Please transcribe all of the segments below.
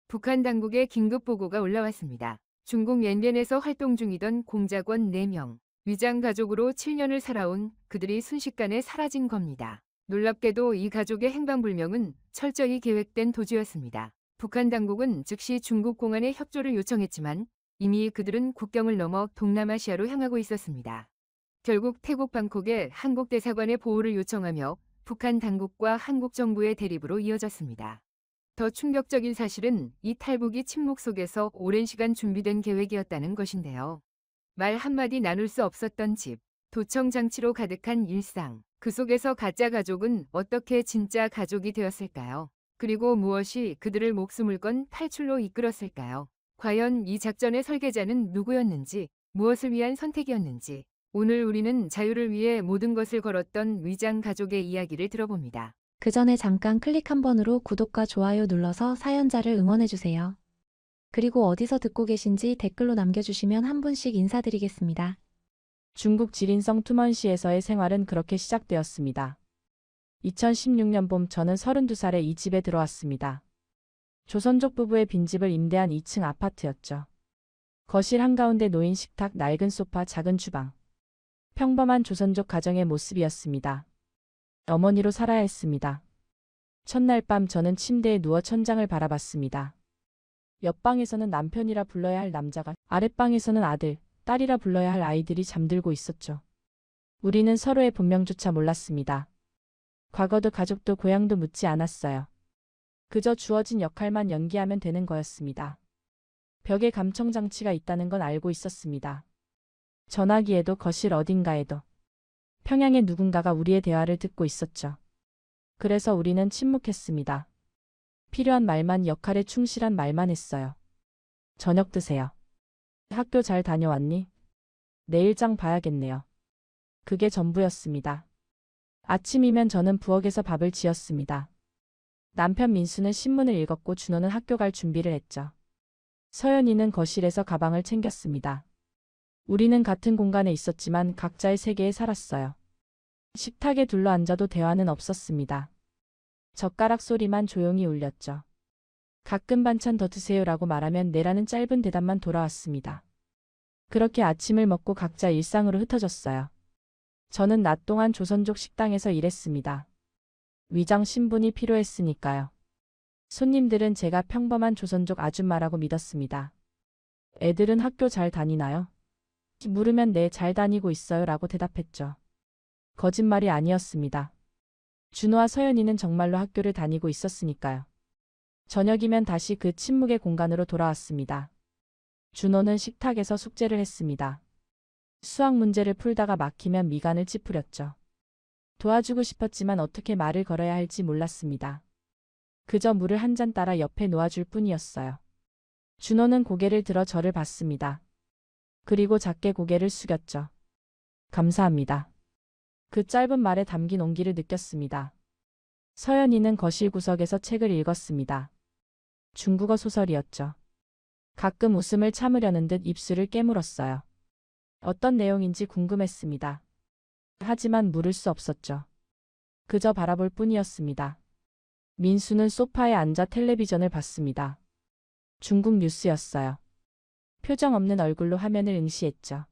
북한 당국의 긴급 보고가 올라왔습니다. 중국 옌변에서 활동 중이던 공작원 4명, 위장 가족으로 7년을 살아온 그들이 순식간에 사라진 겁니다. 놀랍게도 이 가족의 행방불명은 철저히 계획된 도주였습니다. 북한 당국은 즉시 중국 공안에 협조를 요청했지만 이미 그들은 국경을 넘어 동남아시아로 향하고 있었습니다. 결국 태국 방콕의 한국 대사관에 보호를 요청하며 북한 당국과 한국 정부의 대립으로 이어졌습니다. 더 충격적인 사실은 이 탈북이 침묵 속에서 오랜 시간 준비된 계획이었다는 것인데요. 말 한마디 나눌 수 없었던 집, 도청 장치로 가득한 일상, 그 속에서 가짜 가족은 어떻게 진짜 가족이 되었을까요? 그리고 무엇이 그들을 목숨을 건 탈출로 이끌었을까요? 과연 이 작전의 설계자는 누구였는지, 무엇을 위한 선택이었는지, 오늘 우리는 자유를 위해 모든 것을 걸었던 위장 가족의 이야기를 들어봅니다. 그 전에 잠깐 클릭 한 번으로 구독과 좋아요 눌러서 사연자를 응원해주세요. 그리고 어디서 듣고 계신지 댓글로 남겨주시면 한 분씩 인사드리겠습니다. 중국 지린성 투먼시에서의 생활은 그렇게 시작되었습니다. 2016년 봄 저는 32살에 이 집에 들어왔습니다. 조선족 부부의 빈집을 임대한 2층 아파트였죠. 거실 한가운데 놓인 식탁, 낡은 소파, 작은 주방. 평범한 조선족 가정의 모습이었습니다. 어머니로 살아야 했습니다. 첫날 밤 저는 침대에 누워 천장을 바라봤습니다. 옆방에서는 남편이라 불러야 할 남자가, 아랫방에서는 아들, 딸이라 불러야 할 아이들이 잠들고 있었죠. 우리는 서로의 본명조차 몰랐습니다. 과거도 가족도 고향도 묻지 않았어요. 그저 주어진 역할만 연기하면 되는 거였습니다. 벽에 감청장치가 있다는 건 알고 있었습니다. 전화기에도 거실 어딘가에도. 평양의 누군가가 우리의 대화를 듣고 있었죠. 그래서 우리는 침묵했습니다. 필요한 말만, 역할에 충실한 말만 했어요. 저녁 드세요. 학교 잘 다녀왔니? 내일 장 봐야겠네요. 그게 전부였습니다. 아침이면 저는 부엌에서 밥을 지었습니다. 남편 민수는 신문을 읽었고 준호는 학교 갈 준비를 했죠. 서연이는 거실에서 가방을 챙겼습니다. 우리는 같은 공간에 있었지만 각자의 세계에 살았어요. 식탁에 둘러앉아도 대화는 없었습니다. 젓가락 소리만 조용히 울렸죠. 가끔 반찬 더 드세요라고 말하면 네라는 짧은 대답만 돌아왔습니다. 그렇게 아침을 먹고 각자 일상으로 흩어졌어요. 저는 낮 동안 조선족 식당에서 일했습니다. 위장 신분이 필요했으니까요. 손님들은 제가 평범한 조선족 아줌마라고 믿었습니다. 애들은 학교 잘 다니나요? 물으면 네, 잘 다니고 있어요 라고 대답했죠. 거짓말이 아니었습니다. 준호와 서연이는 정말로 학교를 다니고 있었으니까요. 저녁이면 다시 그 침묵의 공간으로 돌아왔습니다. 준호는 식탁에서 숙제를 했습니다. 수학 문제를 풀다가 막히면 미간을 찌푸렸죠. 도와주고 싶었지만 어떻게 말을 걸어야 할지 몰랐습니다. 그저 물을 한 잔 따라 옆에 놓아줄 뿐이었어요. 준호는 고개를 들어 저를 봤습니다. 그리고 작게 고개를 숙였죠. 감사합니다. 그 짧은 말에 담긴 온기를 느꼈습니다. 서연이는 거실 구석에서 책을 읽었습니다. 중국어 소설이었죠. 가끔 웃음을 참으려는 듯 입술을 깨물었어요. 어떤 내용인지 궁금했습니다. 하지만 물을 수 없었죠. 그저 바라볼 뿐이었습니다. 민수는 소파에 앉아 텔레비전을 봤습니다. 중국 뉴스였어요. 표정 없는 얼굴로 화면을 응시했죠.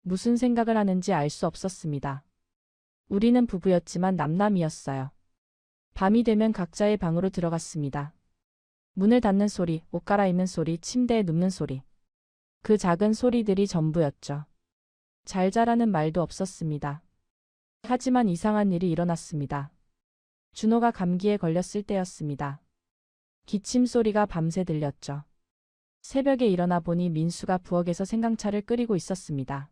무슨 생각을 하는지 알 수 없었습니다. 우리는 부부였지만 남남이었어요. 밤이 되면 각자의 방으로 들어갔습니다. 문을 닫는 소리, 옷 갈아입는 소리, 침대에 눕는 소리. 그 작은 소리들이 전부였죠. 잘 자라는 말도 없었습니다. 하지만 이상한 일이 일어났습니다. 준호가 감기에 걸렸을 때였습니다. 기침 소리가 밤새 들렸죠. 새벽에 일어나 보니 민수가 부엌에서 생강차를 끓이고 있었습니다.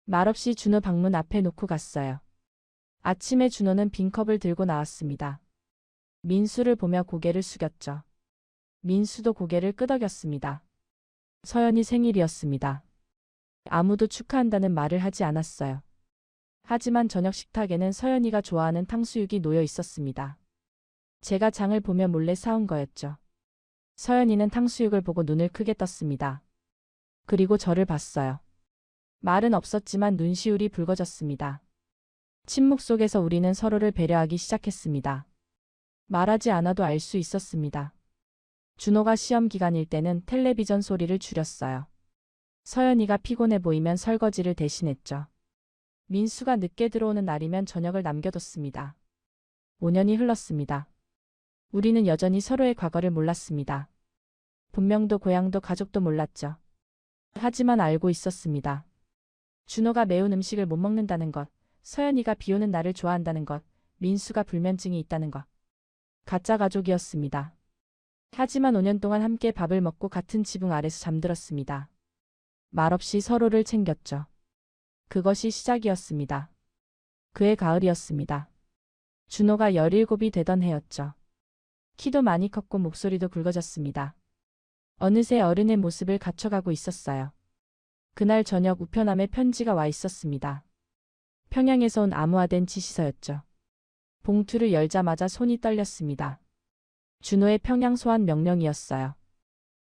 말없이 준호 방문 앞에 놓고 갔어요. 아침에 준호는 빈 컵을 들고 나왔습니다. 민수를 보며 고개를 숙였죠. 민수도 고개를 끄덕였습니다. 서연이 생일이었습니다. 아무도 축하한다는 말을 하지 않았어요. 하지만 저녁 식탁에는 서연이가 좋아하는 탕수육이 놓여 있었습니다. 제가 장을 보며 몰래 사온 거였죠. 서연이는 탕수육을 보고 눈을 크게 떴습니다. 그리고 저를 봤어요. 말은 없었지만 눈시울이 붉어졌습니다. 침묵 속에서 우리는 서로를 배려하기 시작했습니다. 말하지 않아도 알 수 있었습니다. 준호가 시험 기간일 때는 텔레비전 소리를 줄였어요. 서연이가 피곤해 보이면 설거지를 대신했죠. 민수가 늦게 들어오는 날이면 저녁을 남겨뒀습니다. 5년이 흘렀습니다. 우리는 여전히 서로의 과거를 몰랐습니다. 본명도 고향도 가족도 몰랐죠. 하지만 알고 있었습니다. 준호가 매운 음식을 못 먹는다는 것, 서연이가 비 오는 날을 좋아한다는 것, 민수가 불면증이 있다는 것. 가짜 가족이었습니다. 하지만 5년 동안 함께 밥을 먹고 같은 지붕 아래서 잠들었습니다. 말없이 서로를 챙겼죠. 그것이 시작이었습니다. 그해 가을이었습니다. 준호가 17이 되던 해였죠. 키도 많이 컸고 목소리도 굵어졌습니다. 어느새 어른의 모습을 갖춰가고 있었어요. 그날 저녁 우편함에 편지가 와 있었습니다. 평양에서 온 암호화된 지시서였죠. 봉투를 열자마자 손이 떨렸습니다. 준호의 평양 소환 명령이었어요.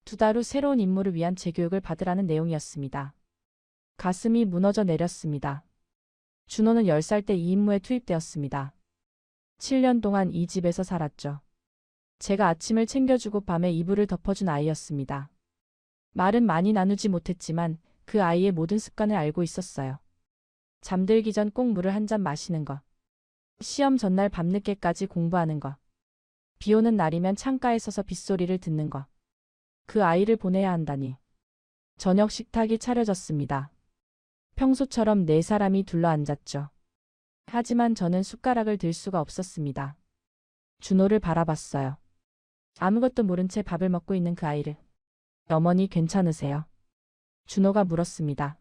2달 후 새로운 임무를 위한 재교육을 받으라는 내용이었습니다. 가슴이 무너져 내렸습니다. 준호는 10살 때 이 임무에 투입되었습니다. 7년 동안 이 집에서 살았죠. 제가 아침을 챙겨주고 밤에 이불을 덮어준 아이였습니다. 말은 많이 나누지 못했지만 그 아이의 모든 습관을 알고 있었어요. 잠들기 전 꼭 물을 한 잔 마시는 것. 시험 전날 밤늦게까지 공부하는 것. 비 오는 날이면 창가에 서서 빗소리를 듣는 것. 그 아이를 보내야 한다니. 저녁 식탁이 차려졌습니다. 평소처럼 4사람이 둘러앉았죠. 하지만 저는 숟가락을 들 수가 없었습니다. 준호를 바라봤어요. 아무것도 모른 채 밥을 먹고 있는 그 아이를. 어머니 괜찮으세요? 준호가 물었습니다.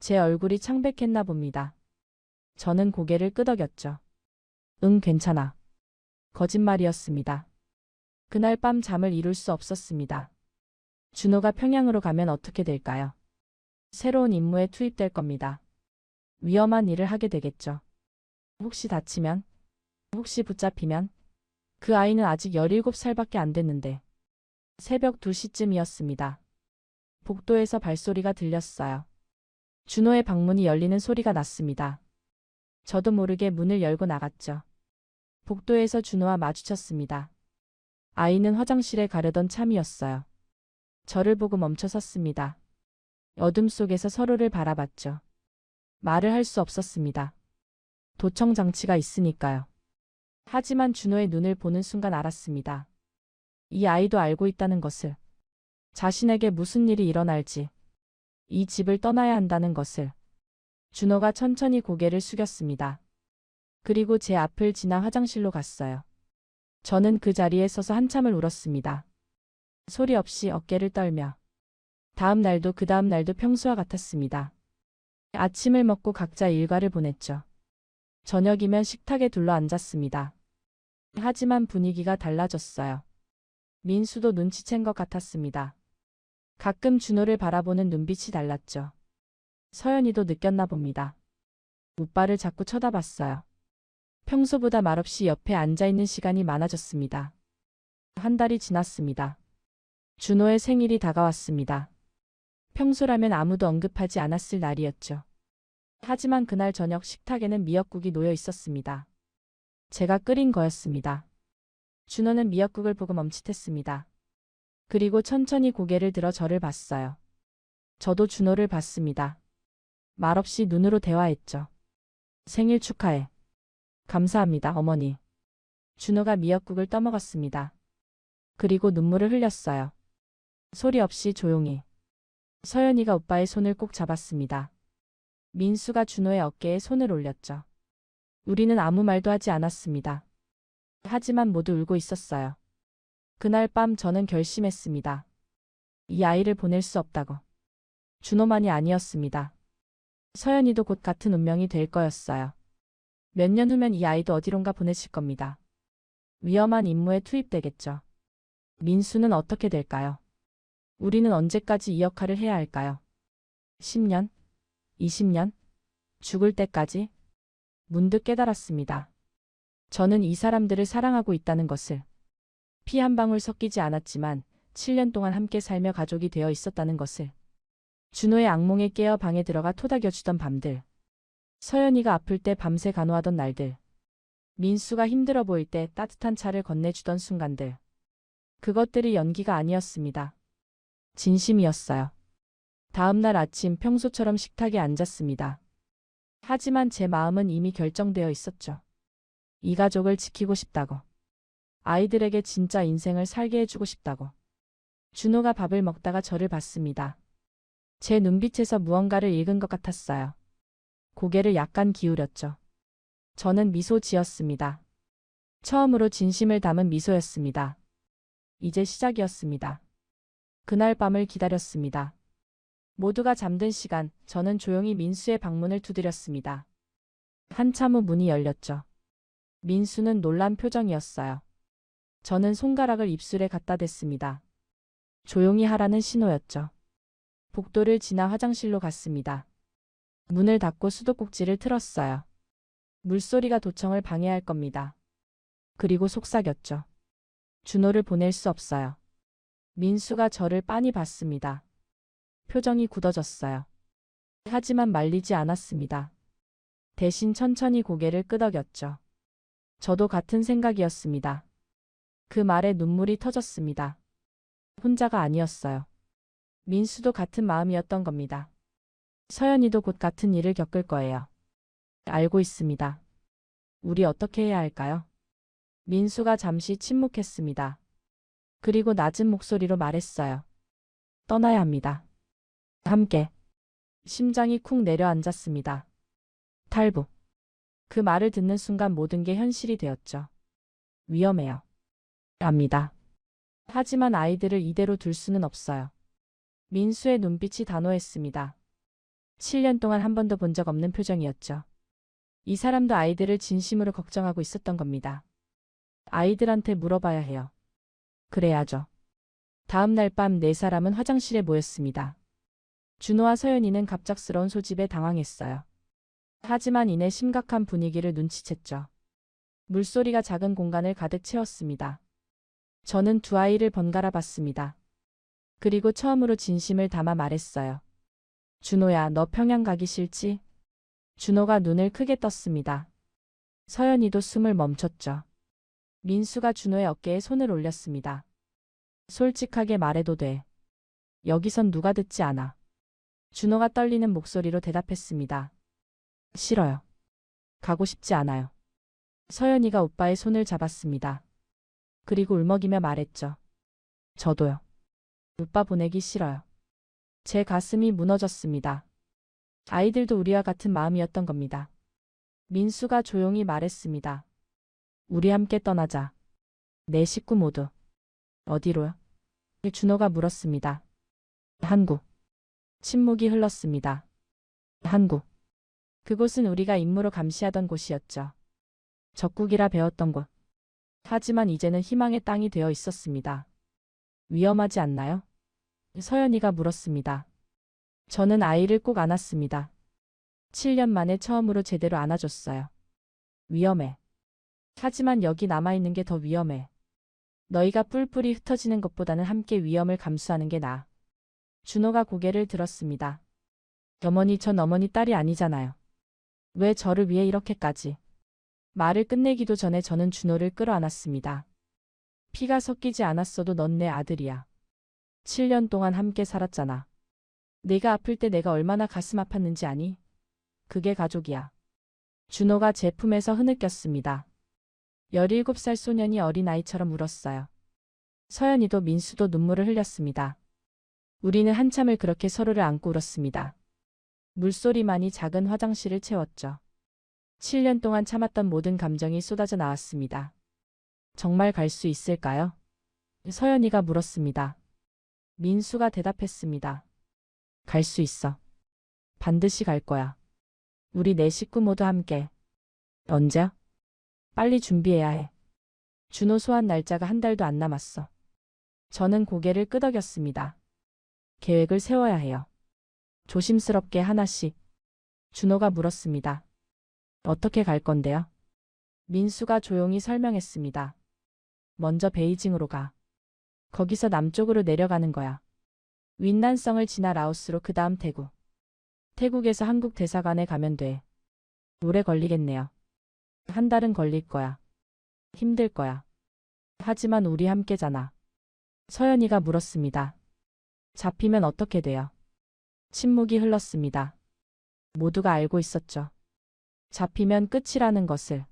제 얼굴이 창백했나 봅니다. 저는 고개를 끄덕였죠. 응, 괜찮아. 거짓말이었습니다. 그날 밤 잠을 이룰 수 없었습니다. 준호가 평양으로 가면 어떻게 될까요? 새로운 임무에 투입될 겁니다. 위험한 일을 하게 되겠죠. 혹시 다치면? 혹시 붙잡히면? 그 아이는 아직 17살밖에 안 됐는데. 새벽 2시쯤이었습니다. 복도에서 발소리가 들렸어요. 준호의 방문이 열리는 소리가 났습니다. 저도 모르게 문을 열고 나갔죠. 복도에서 준호와 마주쳤습니다. 아이는 화장실에 가려던 참이었어요. 저를 보고 멈춰 섰습니다. 어둠 속에서 서로를 바라봤죠. 말을 할 수 없었습니다. 도청 장치가 있으니까요. 하지만 준호의 눈을 보는 순간 알았습니다. 이 아이도 알고 있다는 것을. 자신에게 무슨 일이 일어날지. 이 집을 떠나야 한다는 것을. 준호가 천천히 고개를 숙였습니다. 그리고 제 앞을 지나 화장실로 갔어요. 저는 그 자리에 서서 한참을 울었습니다. 소리 없이 어깨를 떨며. 다음 날도 그 다음 날도 평소와 같았습니다. 아침을 먹고 각자 일과를 보냈죠. 저녁이면 식탁에 둘러 앉았습니다. 하지만 분위기가 달라졌어요. 민수도 눈치챈 것 같았습니다. 가끔 준호를 바라보는 눈빛이 달랐죠. 서연이도 느꼈나 봅니다. 오빠를 자꾸 쳐다봤어요. 평소보다 말없이 옆에 앉아있는 시간이 많아졌습니다. 한 달이 지났습니다. 준호의 생일이 다가왔습니다. 평소라면 아무도 언급하지 않았을 날이었죠. 하지만 그날 저녁 식탁에는 미역국이 놓여 있었습니다. 제가 끓인 거였습니다. 준호는 미역국을 보고 멈칫했습니다. 그리고 천천히 고개를 들어 저를 봤어요. 저도 준호를 봤습니다. 말없이 눈으로 대화했죠. 생일 축하해. 감사합니다, 어머니. 준호가 미역국을 떠먹었습니다. 그리고 눈물을 흘렸어요. 소리 없이 조용히. 서연이가 오빠의 손을 꼭 잡았습니다. 민수가 준호의 어깨에 손을 올렸죠. 우리는 아무 말도 하지 않았습니다. 하지만 모두 울고 있었어요. 그날 밤 저는 결심했습니다. 이 아이를 보낼 수 없다고. 준호만이 아니었습니다. 서연이도 곧 같은 운명이 될 거였어요. 몇 년 후면 이 아이도 어디론가 보내질 겁니다. 위험한 임무에 투입되겠죠. 민수는 어떻게 될까요? 우리는 언제까지 이 역할을 해야 할까요? 10년? 20년? 죽을 때까지? 문득 깨달았습니다. 저는 이 사람들을 사랑하고 있다는 것을. 피 한 방울 섞이지 않았지만 7년 동안 함께 살며 가족이 되어 있었다는 것을. 준호의 악몽에 깨어 방에 들어가 토닥여주던 밤들. 서연이가 아플 때 밤새 간호하던 날들. 민수가 힘들어 보일 때 따뜻한 차를 건네주던 순간들. 그것들이 연기가 아니었습니다. 진심이었어요. 다음 날 아침 평소처럼 식탁에 앉았습니다. 하지만 제 마음은 이미 결정되어 있었죠. 이 가족을 지키고 싶다고. 아이들에게 진짜 인생을 살게 해주고 싶다고. 준호가 밥을 먹다가 저를 봤습니다. 제 눈빛에서 무언가를 읽은 것 같았어요. 고개를 약간 기울였죠. 저는 미소 지었습니다. 처음으로 진심을 담은 미소였습니다. 이제 시작이었습니다. 그날 밤을 기다렸습니다. 모두가 잠든 시간, 저는 조용히 민수의 방문을 두드렸습니다. 한참 후 문이 열렸죠. 민수는 놀란 표정이었어요. 저는 손가락을 입술에 갖다 댔습니다. 조용히 하라는 신호였죠. 복도를 지나 화장실로 갔습니다. 문을 닫고 수도꼭지를 틀었어요. 물소리가 도청을 방해할 겁니다. 그리고 속삭였죠. 준호를 보낼 수 없어요. 민수가 저를 빤히 봤습니다. 표정이 굳어졌어요. 하지만 말리지 않았습니다. 대신 천천히 고개를 끄덕였죠. 저도 같은 생각이었습니다. 그 말에 눈물이 터졌습니다. 혼자가 아니었어요. 민수도 같은 마음이었던 겁니다. 서연이도 곧 같은 일을 겪을 거예요. 알고 있습니다. 우리 어떻게 해야 할까요? 민수가 잠시 침묵했습니다. 그리고 낮은 목소리로 말했어요. 떠나야 합니다. 함께. 심장이 쿵 내려앉았습니다. 탈북. 그 말을 듣는 순간 모든 게 현실이 되었죠. 위험해요. 압니다. 하지만 아이들을 이대로 둘 수는 없어요. 민수의 눈빛이 단호했습니다. 7년 동안 한 번도 본 적 없는 표정이었죠. 이 사람도 아이들을 진심으로 걱정하고 있었던 겁니다. 아이들한테 물어봐야 해요. 그래야죠. 다음 날 밤 네 사람은 화장실에 모였습니다. 준호와 서연이는 갑작스러운 소집에 당황했어요. 하지만 이내 심각한 분위기를 눈치챘죠. 물소리가 작은 공간을 가득 채웠습니다. 저는 두 아이를 번갈아 봤습니다. 그리고 처음으로 진심을 담아 말했어요. 준호야, 너 평양 가기 싫지? 준호가 눈을 크게 떴습니다. 서연이도 숨을 멈췄죠. 민수가 준호의 어깨에 손을 올렸습니다. 솔직하게 말해도 돼. 여기선 누가 듣지 않아. 준호가 떨리는 목소리로 대답했습니다. 싫어요. 가고 싶지 않아요. 서연이가 오빠의 손을 잡았습니다. 그리고 울먹이며 말했죠. 저도요. 오빠 보내기 싫어요. 제 가슴이 무너졌습니다. 아이들도 우리와 같은 마음이었던 겁니다. 민수가 조용히 말했습니다. 우리 함께 떠나자. 내 식구 모두. 어디로요? 준호가 물었습니다. 한국. 침묵이 흘렀습니다. 한국. 그곳은 우리가 임무로 감시하던 곳이었죠. 적국이라 배웠던 곳. 하지만 이제는 희망의 땅이 되어 있었습니다. 위험하지 않나요? 서연이가 물었습니다. 저는 아이를 꼭 안았습니다. 7년 만에 처음으로 제대로 안아줬어요. 위험해. 하지만 여기 남아있는 게 더 위험해. 너희가 뿔뿔이 흩어지는 것보다는 함께 위험을 감수하는 게 나아. 준호가 고개를 들었습니다. 어머니, 전 어머니 딸이 아니잖아요. 왜 저를 위해 이렇게까지. 말을 끝내기도 전에 저는 준호를 끌어안았습니다. 피가 섞이지 않았어도 넌 내 아들이야. 7년 동안 함께 살았잖아. 내가 아플 때 내가 얼마나 가슴 아팠는지 아니? 그게 가족이야. 준호가 제 품에서 흐느꼈습니다. 17살 소년이 어린아이처럼 울었어요. 서연이도 민수도 눈물을 흘렸습니다. 우리는 한참을 그렇게 서로를 안고 울었습니다. 물소리만이 작은 화장실을 채웠죠. 7년 동안 참았던 모든 감정이 쏟아져 나왔습니다. 정말 갈 수 있을까요? 서연이가 물었습니다. 민수가 대답했습니다. 갈 수 있어. 반드시 갈 거야. 우리 네 식구 모두 함께. 언제야? 빨리 준비해야 해. 준호 소환 날짜가 한 달도 안 남았어. 저는 고개를 끄덕였습니다. 계획을 세워야 해요. 조심스럽게 하나씩. 준호가 물었습니다. 어떻게 갈 건데요? 민수가 조용히 설명했습니다. 먼저 베이징으로 가. 거기서 남쪽으로 내려가는 거야. 윈난성을 지나 라오스로 그 다음 태국. 태국에서 한국 대사관에 가면 돼. 오래 걸리겠네요. 한 달은 걸릴 거야. 힘들 거야. 하지만 우리 함께잖아. 서연이가 물었습니다. 잡히면 어떻게 돼요? 침묵이 흘렀습니다. 모두가 알고 있었죠. 잡히면 끝이라는 것을.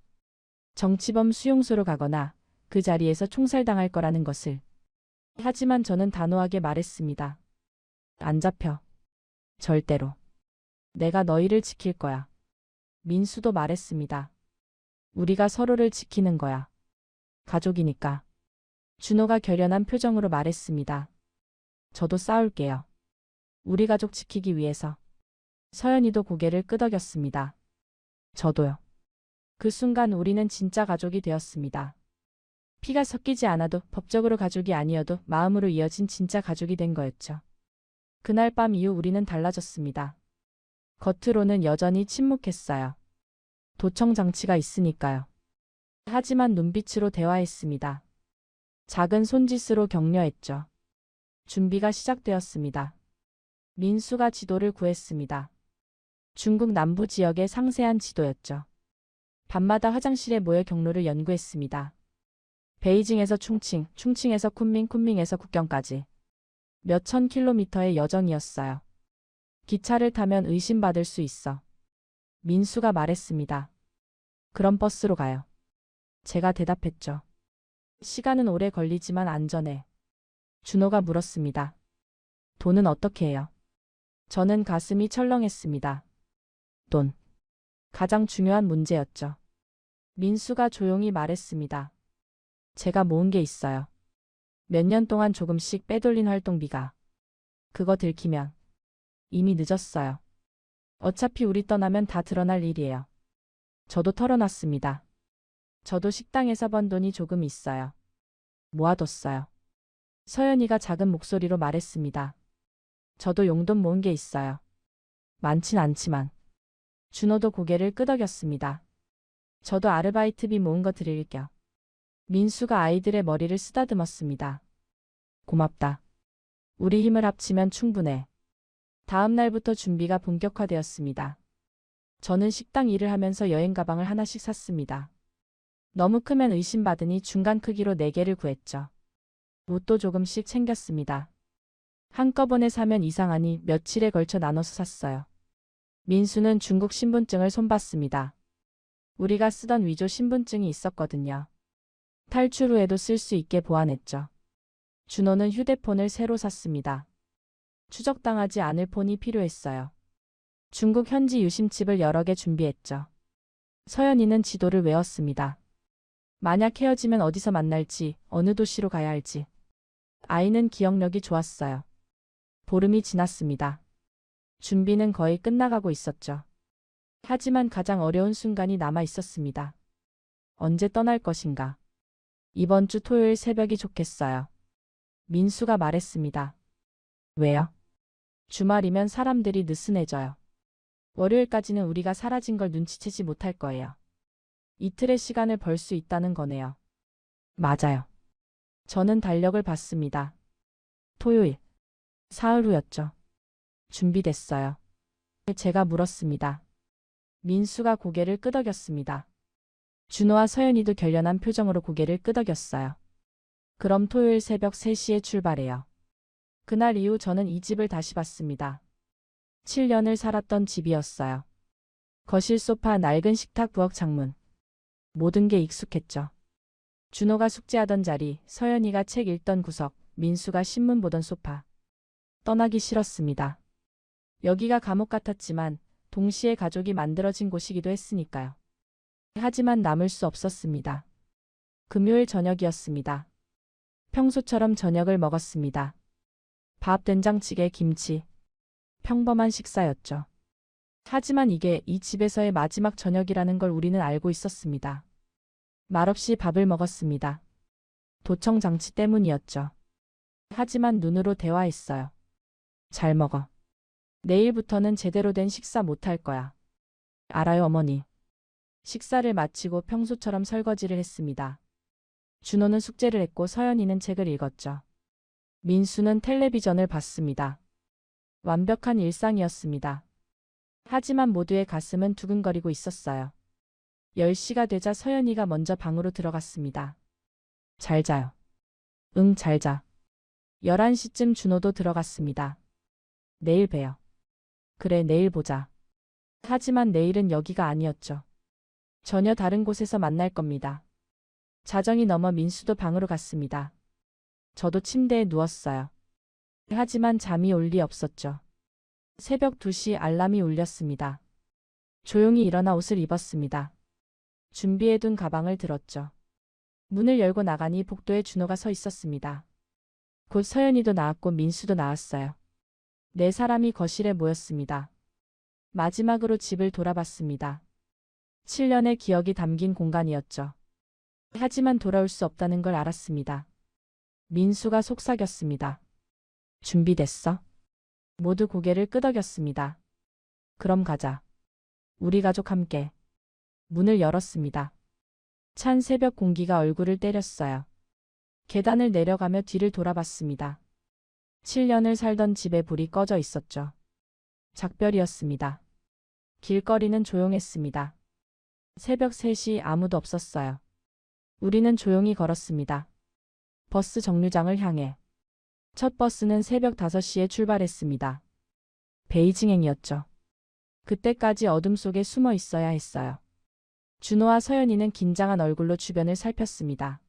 정치범 수용소로 가거나 그 자리에서 총살당할 거라는 것을. 하지만 저는 단호하게 말했습니다. 안 잡혀. 절대로. 내가 너희를 지킬 거야. 민수도 말했습니다. 우리가 서로를 지키는 거야. 가족이니까. 준호가 결연한 표정으로 말했습니다. 저도 싸울게요. 우리 가족 지키기 위해서. 서연이도 고개를 끄덕였습니다. 저도요. 그 순간 우리는 진짜 가족이 되었습니다. 피가 섞이지 않아도 법적으로 가족이 아니어도 마음으로 이어진 진짜 가족이 된 거였죠. 그날 밤 이후 우리는 달라졌습니다. 겉으로는 여전히 침묵했어요. 도청 장치가 있으니까요. 하지만 눈빛으로 대화했습니다. 작은 손짓으로 격려했죠. 준비가 시작되었습니다. 민수가 지도를 구했습니다. 중국 남부 지역의 상세한 지도였죠. 밤마다 화장실에 모여 경로를 연구했습니다. 베이징에서 충칭, 충칭에서 쿤밍, 쿤밍에서 국경까지. 몇천 킬로미터의 여정이었어요. 기차를 타면 의심받을 수 있어. 민수가 말했습니다. 그럼 버스로 가요. 제가 대답했죠. 시간은 오래 걸리지만 안전해. 준호가 물었습니다. 돈은 어떻게 해요? 저는 가슴이 철렁했습니다. 돈. 가장 중요한 문제였죠. 민수가 조용히 말했습니다. 제가 모은 게 있어요. 몇 년 동안 조금씩 빼돌린 활동비가. 그거 들키면 이미 늦었어요. 어차피 우리 떠나면 다 드러날 일이에요. 저도 털어놨습니다. 저도 식당에서 번 돈이 조금 있어요. 모아뒀어요. 서연이가 작은 목소리로 말했습니다. 저도 용돈 모은 게 있어요. 많진 않지만. 준호도 고개를 끄덕였습니다. 저도 아르바이트비 모은 거 드릴게요. 민수가 아이들의 머리를 쓰다듬었습니다. 고맙다. 우리 힘을 합치면 충분해. 다음 날부터 준비가 본격화되었습니다. 저는 식당 일을 하면서 여행 가방을 하나씩 샀습니다. 너무 크면 의심받으니 중간 크기로 4개를 구했죠. 옷도 조금씩 챙겼습니다. 한꺼번에 사면 이상하니 며칠에 걸쳐 나눠서 샀어요. 민수는 중국 신분증을 손봤습니다. 우리가 쓰던 위조 신분증이 있었거든요. 탈출 후에도 쓸 수 있게 보완했죠. 준호는 휴대폰을 새로 샀습니다. 추적당하지 않을 폰이 필요했어요. 중국 현지 유심칩을 여러 개 준비했죠. 서연이는 지도를 외웠습니다. 만약 헤어지면 어디서 만날지, 어느 도시로 가야 할지. 아이는 기억력이 좋았어요. 보름이 지났습니다. 준비는 거의 끝나가고 있었죠. 하지만 가장 어려운 순간이 남아 있었습니다. 언제 떠날 것인가? 이번 주 토요일 새벽이 좋겠어요. 민수가 말했습니다. 왜요? 주말이면 사람들이 느슨해져요. 월요일까지는 우리가 사라진 걸 눈치채지 못할 거예요. 이틀의 시간을 벌 수 있다는 거네요. 맞아요. 저는 달력을 봤습니다. 토요일, 사흘 후였죠. 준비됐어요. 제가 물었습니다. 민수가 고개를 끄덕였습니다. 준호와 서연이도 결연한 표정으로 고개를 끄덕였어요. 그럼 토요일 새벽 3시에 출발해요. 그날 이후 저는 이 집을 다시 봤습니다. 7년을 살았던 집이었어요. 거실 소파, 낡은 식탁, 부엌 창문. 모든 게 익숙했죠. 준호가 숙제하던 자리, 서연이가 책 읽던 구석, 민수가 신문 보던 소파. 떠나기 싫었습니다. 여기가 감옥 같았지만 동시에 가족이 만들어진 곳이기도 했으니까요. 하지만 남을 수 없었습니다. 금요일 저녁이었습니다. 평소처럼 저녁을 먹었습니다. 밥, 된장찌개, 김치. 평범한 식사였죠. 하지만 이게 이 집에서의 마지막 저녁이라는 걸 우리는 알고 있었습니다. 말없이 밥을 먹었습니다. 도청 장치 때문이었죠. 하지만 눈으로 대화했어요. 잘 먹어. 내일부터는 제대로 된 식사 못할 거야. 알아요, 어머니. 식사를 마치고 평소처럼 설거지를 했습니다. 준호는 숙제를 했고 서연이는 책을 읽었죠. 민수는 텔레비전을 봤습니다. 완벽한 일상이었습니다. 하지만 모두의 가슴은 두근거리고 있었어요. 10시가 되자 서연이가 먼저 방으로 들어갔습니다. 잘 자요. 응, 잘 자. 11시쯤 준호도 들어갔습니다. 내일 봬요. 그래, 내일 보자. 하지만 내일은 여기가 아니었죠. 전혀 다른 곳에서 만날 겁니다. 자정이 넘어 민수도 방으로 갔습니다. 저도 침대에 누웠어요. 하지만 잠이 올 리 없었죠. 새벽 2시 알람이 울렸습니다. 조용히 일어나 옷을 입었습니다. 준비해둔 가방을 들었죠. 문을 열고 나가니 복도에 준호가 서 있었습니다. 곧 서연이도 나왔고 민수도 나왔어요. 네 사람이 거실에 모였습니다. 마지막으로 집을 돌아봤습니다. 7년의 기억이 담긴 공간이었죠. 하지만 돌아올 수 없다는 걸 알았습니다. 민수가 속삭였습니다. 준비됐어? 모두 고개를 끄덕였습니다. 그럼 가자. 우리 가족 함께. 문을 열었습니다. 찬 새벽 공기가 얼굴을 때렸어요. 계단을 내려가며 뒤를 돌아봤습니다. 7년을 살던 집에 불이 꺼져 있었죠. 작별이었습니다. 길거리는 조용했습니다. 새벽 3시 아무도 없었어요. 우리는 조용히 걸었습니다. 버스 정류장을 향해. 첫 버스는 새벽 5시에 출발했습니다. 베이징행이었죠. 그때까지 어둠 속에 숨어 있어야 했어요. 준호와 서연이는 긴장한 얼굴로 주변을 살폈습니다.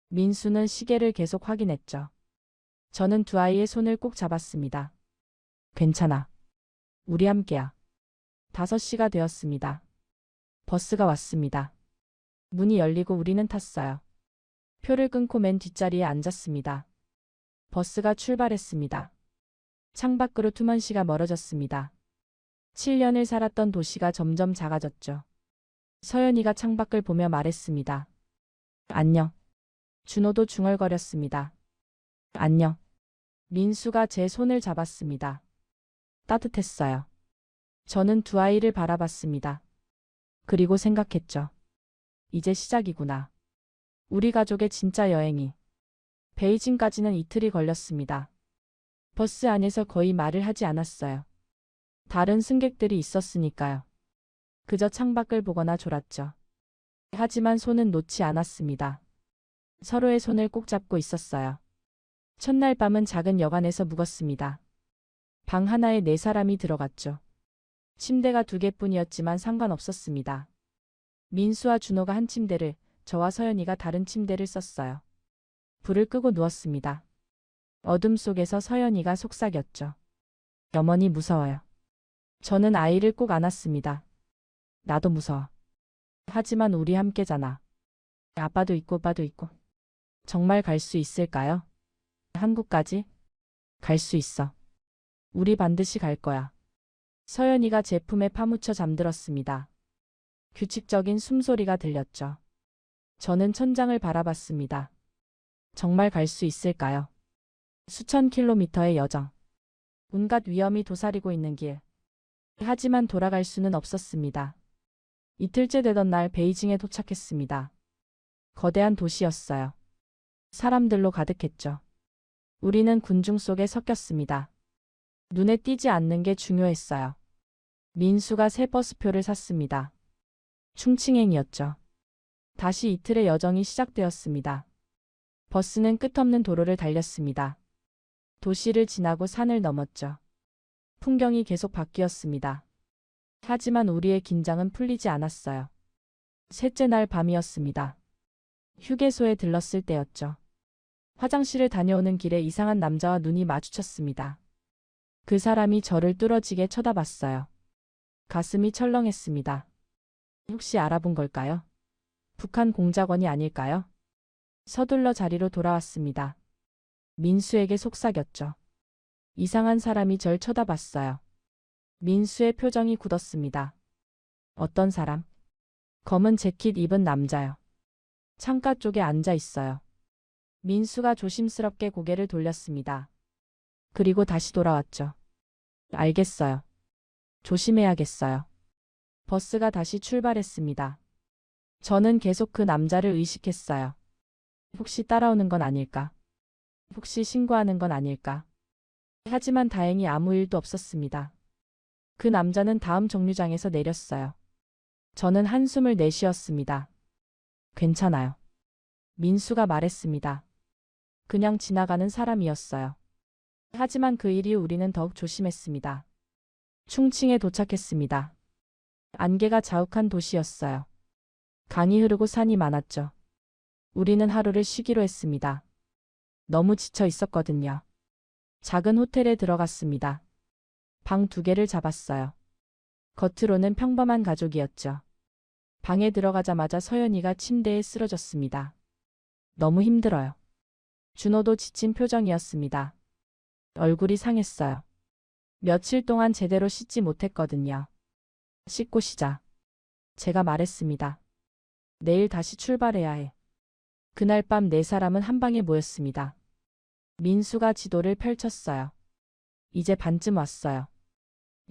민수는 시계를 계속 확인했죠. 저는 두 아이의 손을 꼭 잡았습니다. 괜찮아. 우리 함께야. 5시가 되었습니다. 버스가 왔습니다. 문이 열리고 우리는 탔어요. 표를 끊고 맨 뒷자리에 앉았습니다. 버스가 출발했습니다. 창밖으로 투먼시가 멀어졌습니다. 7년을 살았던 도시가 점점 작아졌죠. 서연이가 창밖을 보며 말했습니다. 안녕. 준호도 중얼거렸습니다. 안녕. 민수가 제 손을 잡았습니다. 따뜻했어요. 저는 두 아이를 바라봤습니다. 그리고 생각했죠. 이제 시작이구나. 우리 가족의 진짜 여행이. 베이징까지는 이틀이 걸렸습니다. 버스 안에서 거의 말을 하지 않았어요. 다른 승객들이 있었으니까요. 그저 창밖을 보거나 졸았죠. 하지만 손은 놓지 않았습니다. 서로의 손을 꼭 잡고 있었어요. 첫날 밤은 작은 여관에서 묵었습니다. 방 하나에 4사람이 들어갔죠. 침대가 2개뿐이었지만 상관없었습니다. 민수와 준호가 한 침대를, 저와 서연이가 다른 침대를 썼어요. 불을 끄고 누웠습니다. 어둠 속에서 서연이가 속삭였죠. 어머니 무서워요. 저는 아이를 꼭 안았습니다. 나도 무서워. 하지만 우리 함께잖아. 아빠도 있고 오빠도 있고. 정말 갈 수 있을까요? 한국까지? 갈 수 있어. 우리 반드시 갈 거야. 서연이가 제 품에 파묻혀 잠들었습니다. 규칙적인 숨소리가 들렸죠. 저는 천장을 바라봤습니다. 정말 갈 수 있을까요? 수천 킬로미터의 여정. 온갖 위험이 도사리고 있는 길. 하지만 돌아갈 수는 없었습니다. 이틀째 되던 날 베이징에 도착했습니다. 거대한 도시였어요. 사람들로 가득했죠. 우리는 군중 속에 섞였습니다. 눈에 띄지 않는 게 중요했어요. 민수가 새 버스표를 샀습니다. 충칭행이었죠. 다시 이틀의 여정이 시작되었습니다. 버스는 끝없는 도로를 달렸습니다. 도시를 지나고 산을 넘었죠. 풍경이 계속 바뀌었습니다. 하지만 우리의 긴장은 풀리지 않았어요. 셋째 날 밤이었습니다. 휴게소에 들렀을 때였죠. 화장실을 다녀오는 길에 이상한 남자와 눈이 마주쳤습니다. 그 사람이 저를 뚫어지게 쳐다봤어요. 가슴이 철렁했습니다. 혹시 알아본 걸까요? 북한 공작원이 아닐까요? 서둘러 자리로 돌아왔습니다. 민수에게 속삭였죠. 이상한 사람이 절 쳐다봤어요. 민수의 표정이 굳었습니다. 어떤 사람? 검은 재킷 입은 남자요. 창가 쪽에 앉아 있어요. 민수가 조심스럽게 고개를 돌렸습니다. 그리고 다시 돌아왔죠. 알겠어요. 조심해야겠어요. 버스가 다시 출발했습니다. 저는 계속 그 남자를 의식했어요. 혹시 따라오는 건 아닐까? 혹시 신고하는 건 아닐까? 하지만 다행히 아무 일도 없었습니다. 그 남자는 다음 정류장에서 내렸어요. 저는 한숨을 내쉬었습니다. 괜찮아요. 민수가 말했습니다. 그냥 지나가는 사람이었어요. 하지만 그 일 이후 우리는 더욱 조심했습니다. 충칭에 도착했습니다. 안개가 자욱한 도시였어요. 강이 흐르고 산이 많았죠. 우리는 하루를 쉬기로 했습니다. 너무 지쳐 있었거든요. 작은 호텔에 들어갔습니다. 방 2개를 잡았어요. 겉으로는 평범한 가족이었죠. 방에 들어가자마자 서연이가 침대에 쓰러졌습니다. 너무 힘들어요. 준호도 지친 표정이었습니다. 얼굴이 상했어요. 며칠 동안 제대로 씻지 못했거든요. 씻고 쉬자. 제가 말했습니다. 내일 다시 출발해야 해. 그날 밤 4사람은 한 방에 모였습니다. 민수가 지도를 펼쳤어요. 이제 반쯤 왔어요.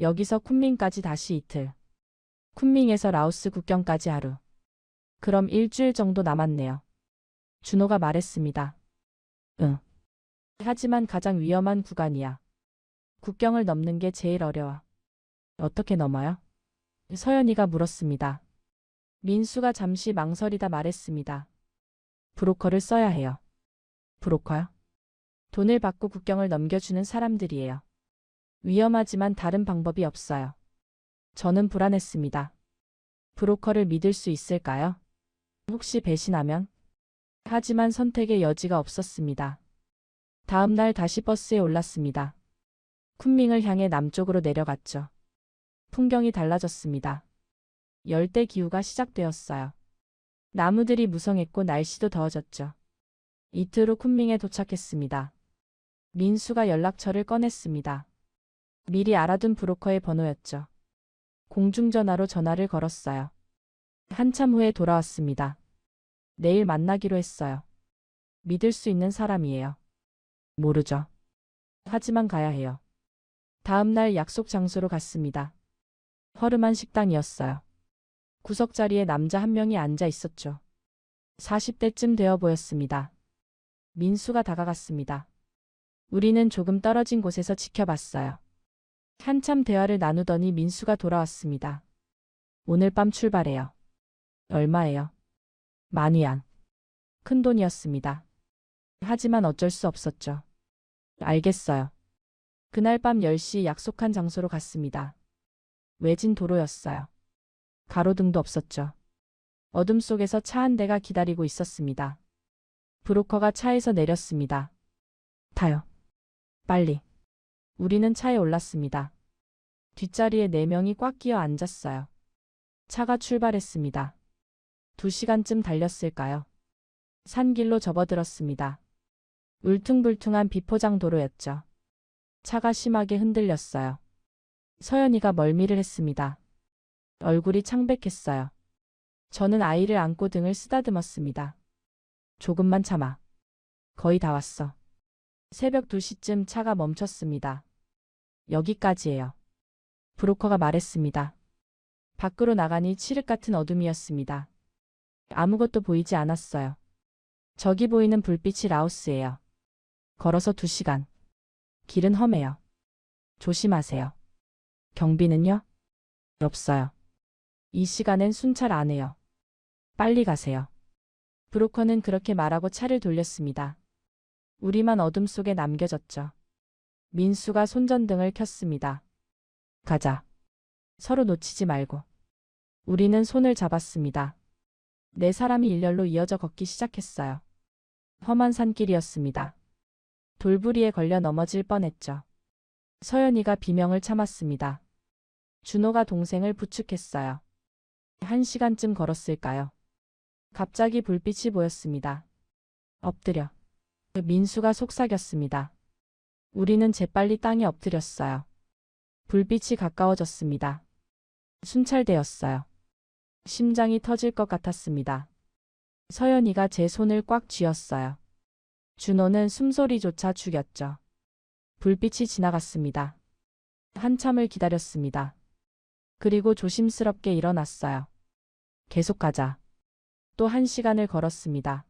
여기서 쿤밍까지 다시 이틀. 쿤밍에서 라오스 국경까지 하루. 그럼 일주일 정도 남았네요. 준호가 말했습니다. 응. 하지만 가장 위험한 구간이야. 국경을 넘는 게 제일 어려워. 어떻게 넘어요? 서연이가 물었습니다. 민수가 잠시 망설이다 말했습니다. 브로커를 써야 해요. 브로커요? 돈을 받고 국경을 넘겨주는 사람들이에요. 위험하지만 다른 방법이 없어요. 저는 불안했습니다. 브로커를 믿을 수 있을까요? 혹시 배신하면? 하지만 선택의 여지가 없었습니다. 다음 날 다시 버스에 올랐습니다. 쿤밍을 향해 남쪽으로 내려갔죠. 풍경이 달라졌습니다. 열대 기후가 시작되었어요. 나무들이 무성했고 날씨도 더워졌죠. 이틀 후 쿤밍에 도착했습니다. 민수가 연락처를 꺼냈습니다. 미리 알아둔 브로커의 번호였죠. 공중전화로 전화를 걸었어요. 한참 후에 돌아왔습니다. 내일 만나기로 했어요. 믿을 수 있는 사람이에요. 모르죠. 하지만 가야 해요. 다음 날 약속 장소로 갔습니다. 허름한 식당이었어요. 구석자리에 남자 한 명이 앉아 있었죠. 40대쯤 되어 보였습니다. 민수가 다가갔습니다. 우리는 조금 떨어진 곳에서 지켜봤어요. 한참 대화를 나누더니 민수가 돌아왔습니다. 오늘 밤 출발해요. 얼마예요? 10,000위안. 큰 돈이었습니다. 하지만 어쩔 수 없었죠. 알겠어요. 그날 밤 10시 약속한 장소로 갔습니다. 외진 도로였어요. 가로등도 없었죠. 어둠 속에서 차 한 대가 기다리고 있었습니다. 브로커가 차에서 내렸습니다. 타요. 빨리. 우리는 차에 올랐습니다. 뒷자리에 4명이 꽉 끼어 앉았어요. 차가 출발했습니다. 2시간쯤 달렸을까요? 산길로 접어들었습니다. 울퉁불퉁한 비포장 도로였죠. 차가 심하게 흔들렸어요. 서연이가 멀미를 했습니다. 얼굴이 창백했어요. 저는 아이를 안고 등을 쓰다듬었습니다. 조금만 참아. 거의 다 왔어. 새벽 2시쯤 차가 멈췄습니다. 여기까지예요. 브로커가 말했습니다. 밖으로 나가니 칠흑 같은 어둠이었습니다. 아무것도 보이지 않았어요. 저기 보이는 불빛이 라오스예요. 걸어서 2시간. 길은 험해요. 조심하세요. 경비는요? 없어요. 이 시간엔 순찰 안 해요. 빨리 가세요. 브로커는 그렇게 말하고 차를 돌렸습니다. 우리만 어둠 속에 남겨졌죠. 민수가 손전등을 켰습니다. 가자. 서로 놓치지 말고. 우리는 손을 잡았습니다. 4사람이 일렬로 이어져 걷기 시작했어요. 험한 산길이었습니다. 돌부리에 걸려 넘어질 뻔했죠. 서연이가 비명을 참았습니다. 준호가 동생을 부축했어요. 1시간쯤 걸었을까요? 갑자기 불빛이 보였습니다. 엎드려. 민수가 속삭였습니다. 우리는 재빨리 땅에 엎드렸어요. 불빛이 가까워졌습니다. 순찰대였어요. 심장이 터질 것 같았습니다. 서연이가 제 손을 꽉 쥐었어요. 준호는 숨소리조차 죽였죠. 불빛이 지나갔습니다. 한참을 기다렸습니다. 그리고 조심스럽게 일어났어요. 계속 가자. 또 1시간을 걸었습니다.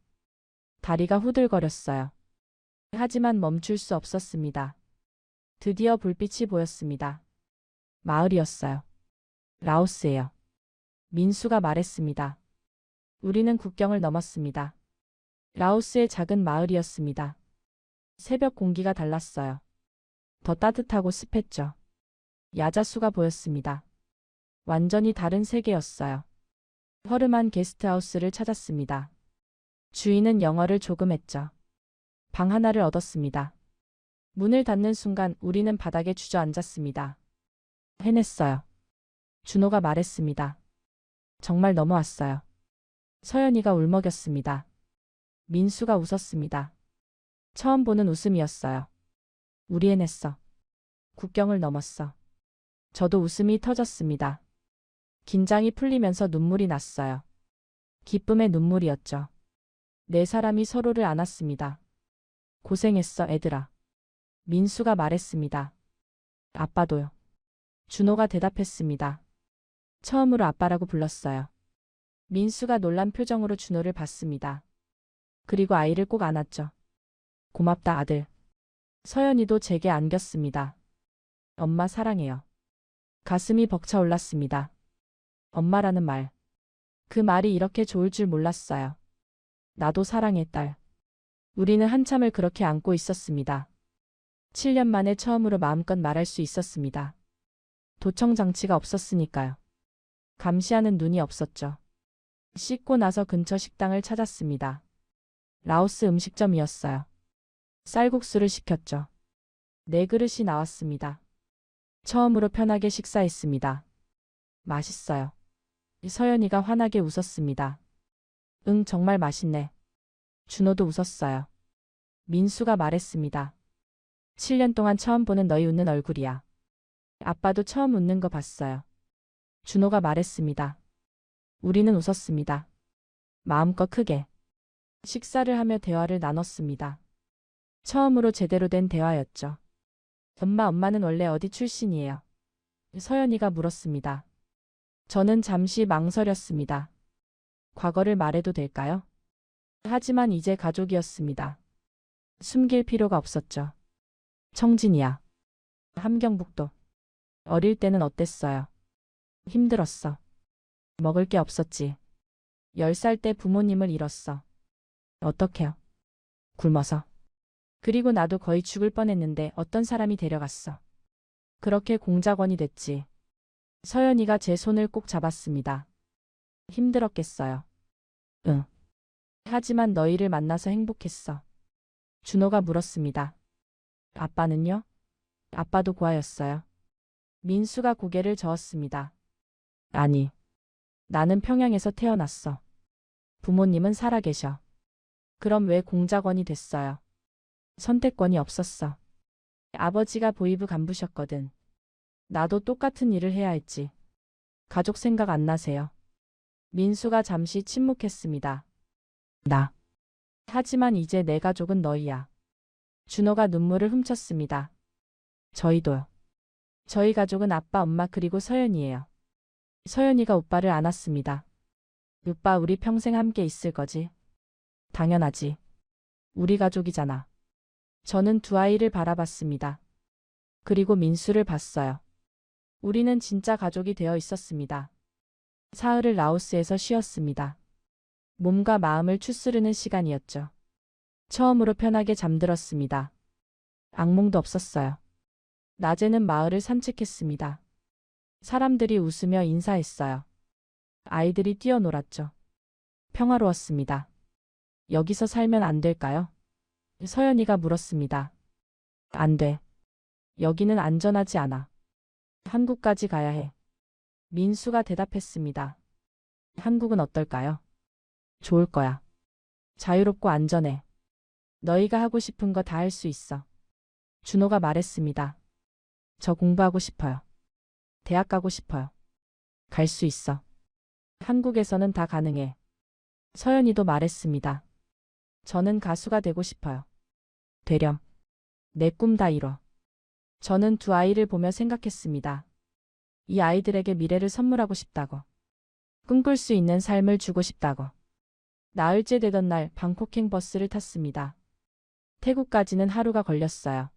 다리가 후들거렸어요. 하지만 멈출 수 없었습니다. 드디어 불빛이 보였습니다. 마을이었어요. 라오스예요. 민수가 말했습니다. 우리는 국경을 넘었습니다. 라오스의 작은 마을이었습니다. 새벽 공기가 달랐어요. 더 따뜻하고 습했죠. 야자수가 보였습니다. 완전히 다른 세계였어요. 허름한 게스트하우스를 찾았습니다. 주인은 영어를 조금 했죠. 방 하나를 얻었습니다. 문을 닫는 순간 우리는 바닥에 주저앉았습니다. 해냈어요. 준호가 말했습니다. 정말 넘어왔어요. 서연이가 울먹였습니다. 민수가 웃었습니다. 처음 보는 웃음이었어요. 우리 해냈어. 국경을 넘었어. 저도 웃음이 터졌습니다. 긴장이 풀리면서 눈물이 났어요. 기쁨의 눈물이었죠. 네 사람이 서로를 안았습니다. 고생했어, 애들아. 민수가 말했습니다. 아빠도요. 준호가 대답했습니다. 처음으로 아빠라고 불렀어요. 민수가 놀란 표정으로 준호를 봤습니다. 그리고 아이를 꼭 안았죠. 고맙다, 아들. 서연이도 제게 안겼습니다. 엄마 사랑해요. 가슴이 벅차올랐습니다. 엄마라는 말. 그 말이 이렇게 좋을 줄 몰랐어요. 나도 사랑해, 딸. 우리는 한참을 그렇게 안고 있었습니다. 7년 만에 처음으로 마음껏 말할 수 있었습니다. 도청 장치가 없었으니까요. 감시하는 눈이 없었죠. 씻고 나서 근처 식당을 찾았습니다. 라오스 음식점이었어요. 쌀국수를 시켰죠. 4그릇이 나왔습니다. 처음으로 편하게 식사했습니다. 맛있어요. 서연이가 환하게 웃었습니다. 응, 정말 맛있네. 준호도 웃었어요. 민수가 말했습니다. 7년 동안 처음 보는 너희 웃는 얼굴이야. 아빠도 처음 웃는 거 봤어요. 준호가 말했습니다. 우리는 웃었습니다. 마음껏 크게. 식사를 하며 대화를 나눴습니다. 처음으로 제대로 된 대화였죠. 엄마는 원래 어디 출신이에요? 서연이가 물었습니다. 저는 잠시 망설였습니다. 과거를 말해도 될까요? 하지만 이제 가족이었습니다. 숨길 필요가 없었죠. 청진이야. 함경북도. 어릴 때는 어땠어요? 힘들었어. 먹을 게 없었지. 10살 때 부모님을 잃었어. 어떡해요? 굶어서. 그리고 나도 거의 죽을 뻔했는데 어떤 사람이 데려갔어. 그렇게 공작원이 됐지. 서연이가 제 손을 꼭 잡았습니다. 힘들었겠어요. 응. 하지만 너희를 만나서 행복했어. 준호가 물었습니다. 아빠는요? 아빠도 고아였어요. 민수가 고개를 저었습니다. 아니. 나는 평양에서 태어났어. 부모님은 살아계셔. 그럼 왜 공작원이 됐어요? 선택권이 없었어. 아버지가 보이부 간부셨거든. 나도 똑같은 일을 해야 했지. 가족 생각 안 나세요? 민수가 잠시 침묵했습니다. 나. 하지만 이제 내 가족은 너희야. 준호가 눈물을 훔쳤습니다. 저희도요. 저희 가족은 아빠, 엄마 그리고 서연이에요. 서연이가 오빠를 안았습니다. 오빠, 우리 평생 함께 있을 거지? 당연하지. 우리 가족이잖아. 저는 두 아이를 바라봤습니다. 그리고 민수를 봤어요. 우리는 진짜 가족이 되어 있었습니다. 사흘을 라오스에서 쉬었습니다. 몸과 마음을 추스르는 시간이었죠. 처음으로 편하게 잠들었습니다. 악몽도 없었어요. 낮에는 마을을 산책했습니다. 사람들이 웃으며 인사했어요. 아이들이 뛰어놀았죠. 평화로웠습니다. 여기서 살면 안 될까요? 서연이가 물었습니다. 안 돼. 여기는 안전하지 않아. 한국까지 가야 해. 민수가 대답했습니다. 한국은 어떨까요? 좋을 거야. 자유롭고 안전해. 너희가 하고 싶은 거 다 할 수 있어. 준호가 말했습니다. 저 공부하고 싶어요. 대학 가고 싶어요. 갈 수 있어. 한국에서는 다 가능해. 서연이도 말했습니다. 저는 가수가 되고 싶어요. 되렴. 내 꿈 다 이뤄. 저는 두 아이를 보며 생각했습니다. 이 아이들에게 미래를 선물하고 싶다고. 꿈꿀 수 있는 삶을 주고 싶다고. 나흘째 되던 날 방콕행 버스를 탔습니다. 태국까지는 하루가 걸렸어요.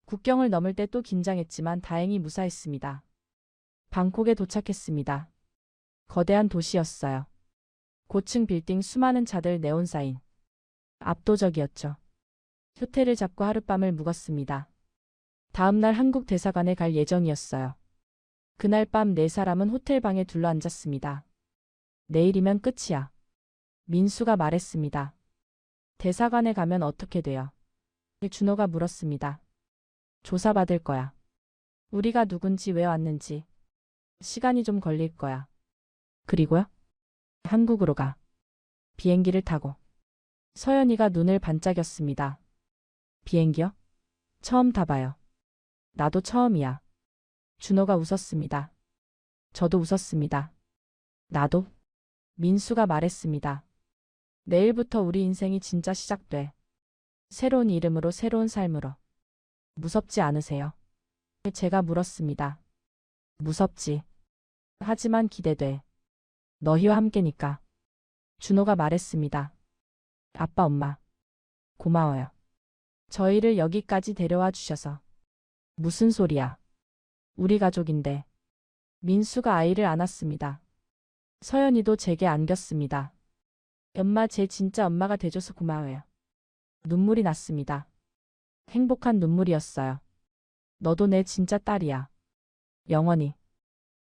국경을 넘을 때 또 긴장했지만 다행히 무사했습니다. 방콕에 도착했습니다. 거대한 도시였어요. 고층 빌딩, 수많은 차들, 네온 사인. 압도적이었죠. 호텔을 잡고 하룻밤을 묵었습니다. 다음날 한국 대사관에 갈 예정이었어요. 그날 밤 네 사람은 호텔 방에 둘러앉았습니다. 내일이면 끝이야. 민수가 말했습니다. 대사관에 가면 어떻게 돼요? 준호가 물었습니다. 조사받을 거야. 우리가 누군지 왜 왔는지. 시간이 좀 걸릴 거야. 그리고요? 한국으로 가. 비행기를 타고. 서연이가 눈을 반짝였습니다. 비행기요? 처음 타봐요. 나도 처음이야. 준호가 웃었습니다. 저도 웃었습니다. 나도? 민수가 말했습니다. 내일부터 우리 인생이 진짜 시작돼. 새로운 이름으로 새로운 삶으로. 무섭지 않으세요? 제가 물었습니다. 무섭지. 하지만 기대돼. 너희와 함께니까. 준호가 말했습니다. 아빠, 엄마. 고마워요. 저희를 여기까지 데려와 주셔서. 무슨 소리야. 우리 가족인데. 민수가 아이를 안았습니다. 서연이도 제게 안겼습니다. 엄마, 제 진짜 엄마가 돼줘서 고마워요. 눈물이 났습니다. 행복한 눈물이었어요. 너도 내 진짜 딸이야. 영원히.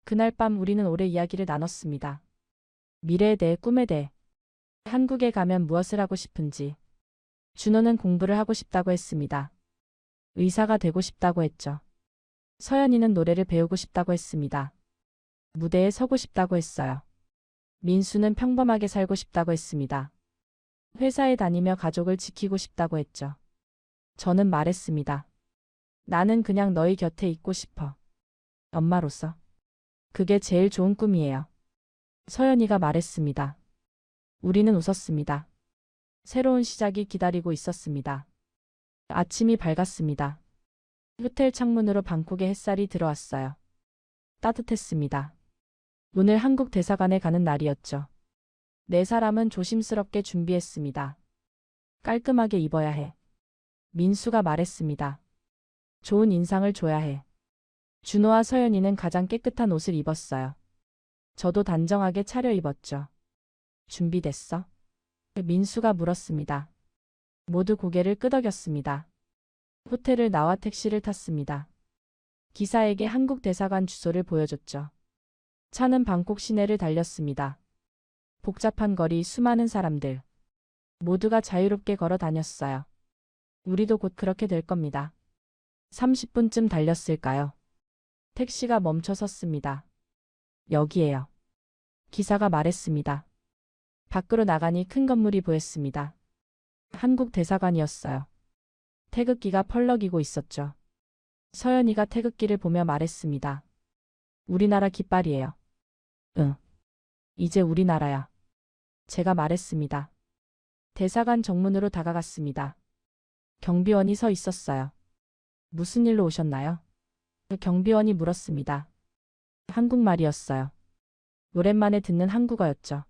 그날 밤 우리는 오래 이야기를 나눴습니다. 미래에 대해, 꿈에 대해. 한국에 가면 무엇을 하고 싶은지. 준호는 공부를 하고 싶다고 했습니다. 의사가 되고 싶다고 했죠. 서연이는 노래를 배우고 싶다고 했습니다. 무대에 서고 싶다고 했어요. 민수는 평범하게 살고 싶다고 했습니다. 회사에 다니며 가족을 지키고 싶다고 했죠. 저는 말했습니다. 나는 그냥 너희 곁에 있고 싶어. 엄마로서. 그게 제일 좋은 꿈이에요. 서연이가 말했습니다. 우리는 웃었습니다. 새로운 시작이 기다리고 있었습니다. 아침이 밝았습니다. 호텔 창문으로 방콕의 햇살이 들어왔어요. 따뜻했습니다. 오늘 한국 대사관에 가는 날이었죠. 네 사람은 조심스럽게 준비했습니다. 깔끔하게 입어야 해. 민수가 말했습니다. 좋은 인상을 줘야 해. 준호와 서연이는 가장 깨끗한 옷을 입었어요. 저도 단정하게 차려입었죠. 준비됐어? 민수가 물었습니다. 모두 고개를 끄덕였습니다. 호텔을 나와 택시를 탔습니다. 기사에게 한국 대사관 주소를 보여줬죠. 차는 방콕 시내를 달렸습니다. 복잡한 거리, 수많은 사람들. 모두가 자유롭게 걸어 다녔어요. 우리도 곧 그렇게 될 겁니다. 30분쯤 달렸을까요? 택시가 멈춰 섰습니다. 여기에요. 기사가 말했습니다. 밖으로 나가니 큰 건물이 보였습니다. 한국 대사관이었어요. 태극기가 펄럭이고 있었죠. 서연이가 태극기를 보며 말했습니다. 우리나라 깃발이에요. 응. 이제 우리나라야. 제가 말했습니다. 대사관 정문으로 다가갔습니다. 경비원이 서 있었어요. 무슨 일로 오셨나요? 경비원이 물었습니다. 한국말이었어요. 오랜만에 듣는 한국어였죠.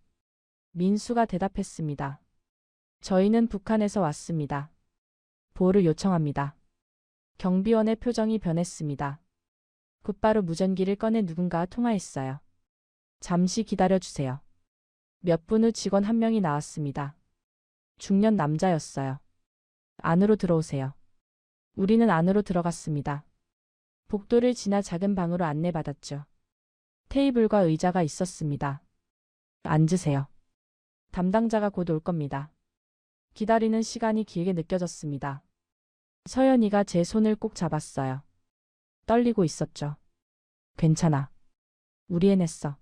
민수가 대답했습니다. 저희는 북한에서 왔습니다. 보호를 요청합니다. 경비원의 표정이 변했습니다. 곧바로 무전기를 꺼내 누군가와 통화했어요. 잠시 기다려주세요. 몇 분 후 직원 한 명이 나왔습니다. 중년 남자였어요. 안으로 들어오세요. 우리는 안으로 들어갔습니다. 복도를 지나 작은 방으로 안내받았죠. 테이블과 의자가 있었습니다. 앉으세요. 담당자가 곧 올 겁니다. 기다리는 시간이 길게 느껴졌습니다. 서연이가 제 손을 꼭 잡았어요. 떨리고 있었죠. 괜찮아. 우리 해냈어.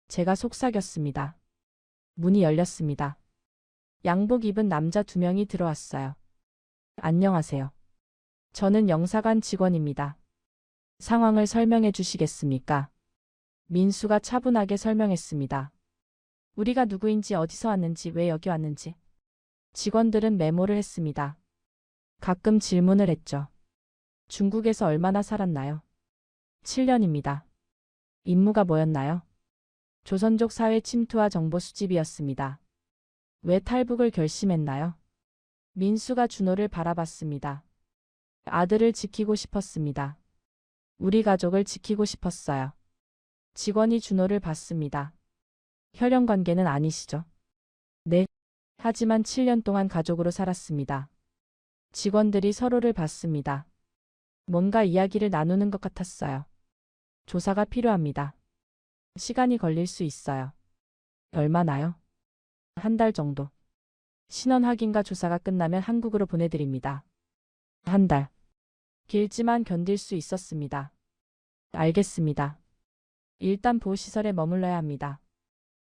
제가 속삭였습니다. 문이 열렸습니다. 양복 입은 남자 2명이 들어왔어요. 안녕하세요. 저는 영사관 직원입니다. 상황을 설명해 주시겠습니까? 민수가 차분하게 설명했습니다. 우리가 누구인지, 어디서 왔는지, 왜 여기 왔는지. 직원들은 메모를 했습니다. 가끔 질문을 했죠. 중국에서 얼마나 살았나요? 7년입니다. 임무가 뭐였나요? 조선족 사회 침투와 정보 수집이었습니다. 왜 탈북을 결심했나요? 민수가 준호를 바라봤습니다. 아들을 지키고 싶었습니다. 우리 가족을 지키고 싶었어요. 직원이 준호를 봤습니다. 혈연 관계는 아니시죠? 네. 하지만 7년 동안 가족으로 살았습니다. 직원들이 서로를 봤습니다. 뭔가 이야기를 나누는 것 같았어요. 조사가 필요합니다. 시간이 걸릴 수 있어요. 얼마나요? 한 달 정도. 신원 확인과 조사가 끝나면 한국으로 보내드립니다. 한 달. 길지만 견딜 수 있었습니다. 알겠습니다. 일단 보호시설에 머물러야 합니다.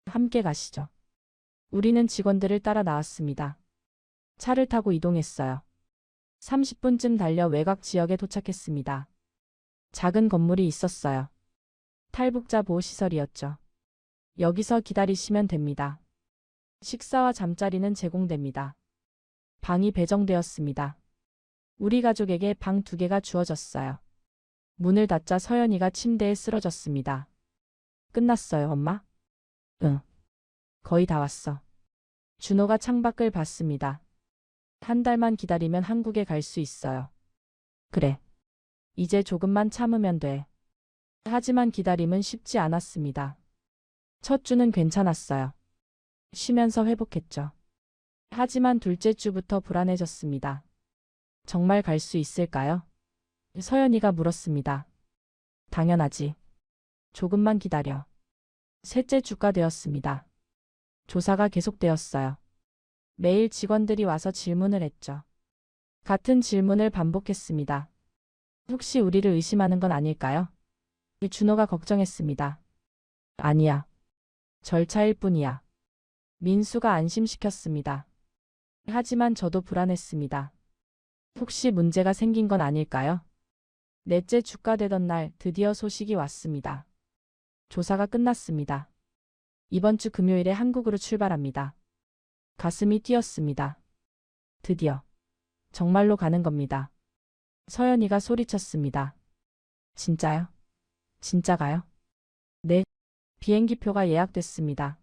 함께 가시죠. 우리는 직원들을 따라 나왔습니다. 차를 타고 이동했어요. 30분쯤 달려 외곽 지역에 도착했습니다. 작은 건물이 있었어요. 탈북자 보호시설이었죠. 여기서 기다리시면 됩니다. 식사와 잠자리는 제공됩니다. 방이 배정되었습니다. 우리 가족에게 방 2개가 주어졌어요. 문을 닫자 서연이가 침대에 쓰러졌습니다. 끝났어요, 엄마? 응. 거의 다 왔어. 준호가 창밖을 봤습니다. 한 달만 기다리면 한국에 갈 수 있어요. 그래. 이제 조금만 참으면 돼. 하지만 기다림은 쉽지 않았습니다. 첫 주는 괜찮았어요. 쉬면서 회복했죠. 하지만 둘째 주부터 불안해졌습니다. 정말 갈 수 있을까요? 서연이가 물었습니다. 당연하지. 조금만 기다려. 셋째 주가 되었습니다. 조사가 계속되었어요. 매일 직원들이 와서 질문을 했죠. 같은 질문을 반복했습니다. 혹시 우리를 의심하는 건 아닐까요? 준호가 걱정했습니다. 아니야. 절차일 뿐이야. 민수가 안심시켰습니다. 하지만 저도 불안했습니다. 혹시 문제가 생긴 건 아닐까요? 넷째 주가 되던 날 드디어 소식이 왔습니다. 조사가 끝났습니다. 이번 주 금요일에 한국으로 출발합니다. 가슴이 뛰었습니다. 드디어. 정말로 가는 겁니다. 서연이가 소리쳤습니다. 진짜요? 진짜 가요? 네. 비행기표가 예약됐습니다.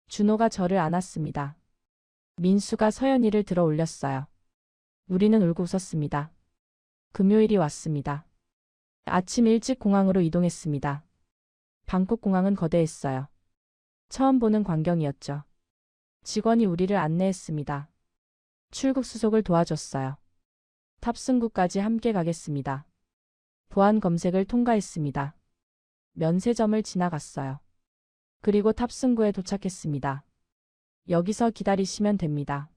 준호가 저를 안았습니다. 민수가 서연이를 들어 올렸어요. 우리는 울고 웃었습니다. 금요일이 왔습니다. 아침 일찍 공항으로 이동했습니다. 방콕 공항은 거대했어요. 처음 보는 광경이었죠. 직원이 우리를 안내했습니다. 출국 수속을 도와줬어요. 탑승구까지 함께 가겠습니다. 보안 검색을 통과했습니다. 면세점을 지나갔어요. 그리고 탑승구에 도착했습니다. 여기서 기다리시면 됩니다.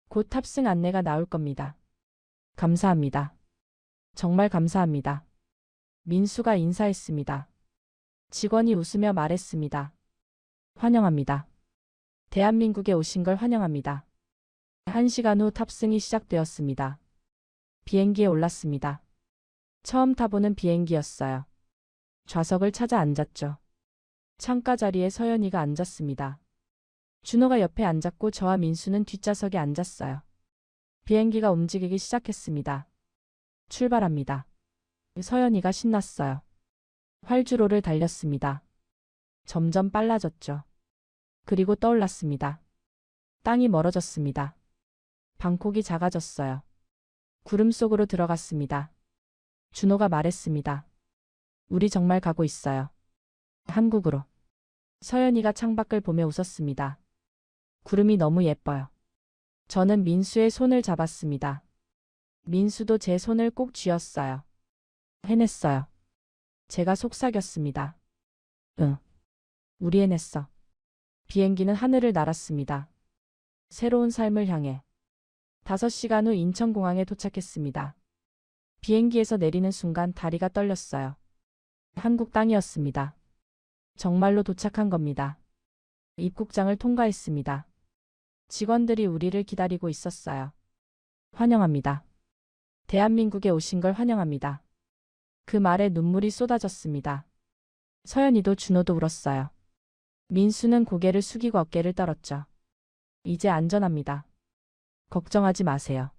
곧 탑승 안내가 나올 겁니다. 감사합니다. 정말 감사합니다. 민수가 인사했습니다. 직원이 웃으며 말했습니다. 환영합니다. 대한민국에 오신 걸 환영합니다. 1시간 후 탑승이 시작되었습니다. 비행기에 올랐습니다. 처음 타보는 비행기였어요. 좌석을 찾아 앉았죠. 창가 자리에 서연이가 앉았습니다. 준호가 옆에 앉았고 저와 민수는 뒷좌석에 앉았어요. 비행기가 움직이기 시작했습니다. 출발합니다. 서연이가 신났어요. 활주로를 달렸습니다. 점점 빨라졌죠. 그리고 떠올랐습니다. 땅이 멀어졌습니다. 방콕이 작아졌어요. 구름 속으로 들어갔습니다. 준호가 말했습니다. 우리 정말 가고 있어요. 한국으로. 서연이가 창밖을 보며 웃었습니다. 구름이 너무 예뻐요. 저는 민수의 손을 잡았습니다. 민수도 제 손을 꼭 쥐었어요. 해냈어요. 제가 속삭였습니다. 응. 우리 해냈어. 비행기는 하늘을 날았습니다. 새로운 삶을 향해. 5시간 후 인천공항에 도착했습니다. 비행기에서 내리는 순간 다리가 떨렸어요. 한국 땅이었습니다. 정말로 도착한 겁니다. 입국장을 통과했습니다. 직원들이 우리를 기다리고 있었어요. 환영합니다. 대한민국에 오신 걸 환영합니다. 그 말에 눈물이 쏟아졌습니다. 서연이도 준호도 울었어요. 민수는 고개를 숙이고 어깨를 떨었죠. 이제 안전합니다. 걱정하지 마세요.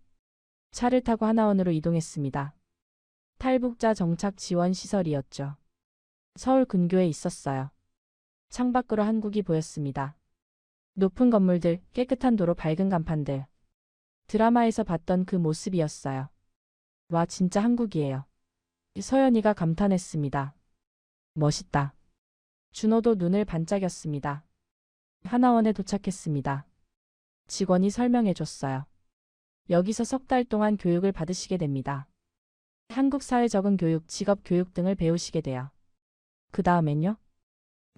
차를 타고 하나원으로 이동했습니다. 탈북자 정착 지원 시설이었죠. 서울 근교에 있었어요. 창밖으로 한국이 보였습니다. 높은 건물들, 깨끗한 도로, 밝은 간판들. 드라마에서 봤던 그 모습이었어요. 와, 진짜 한국이에요. 서연이가 감탄했습니다. 멋있다. 준호도 눈을 반짝였습니다. 하나원에 도착했습니다. 직원이 설명해줬어요. 여기서 석 달 동안 교육을 받으시게 됩니다. 한국 사회 적응 교육, 직업 교육 등을 배우시게 돼요. 그 다음엔요?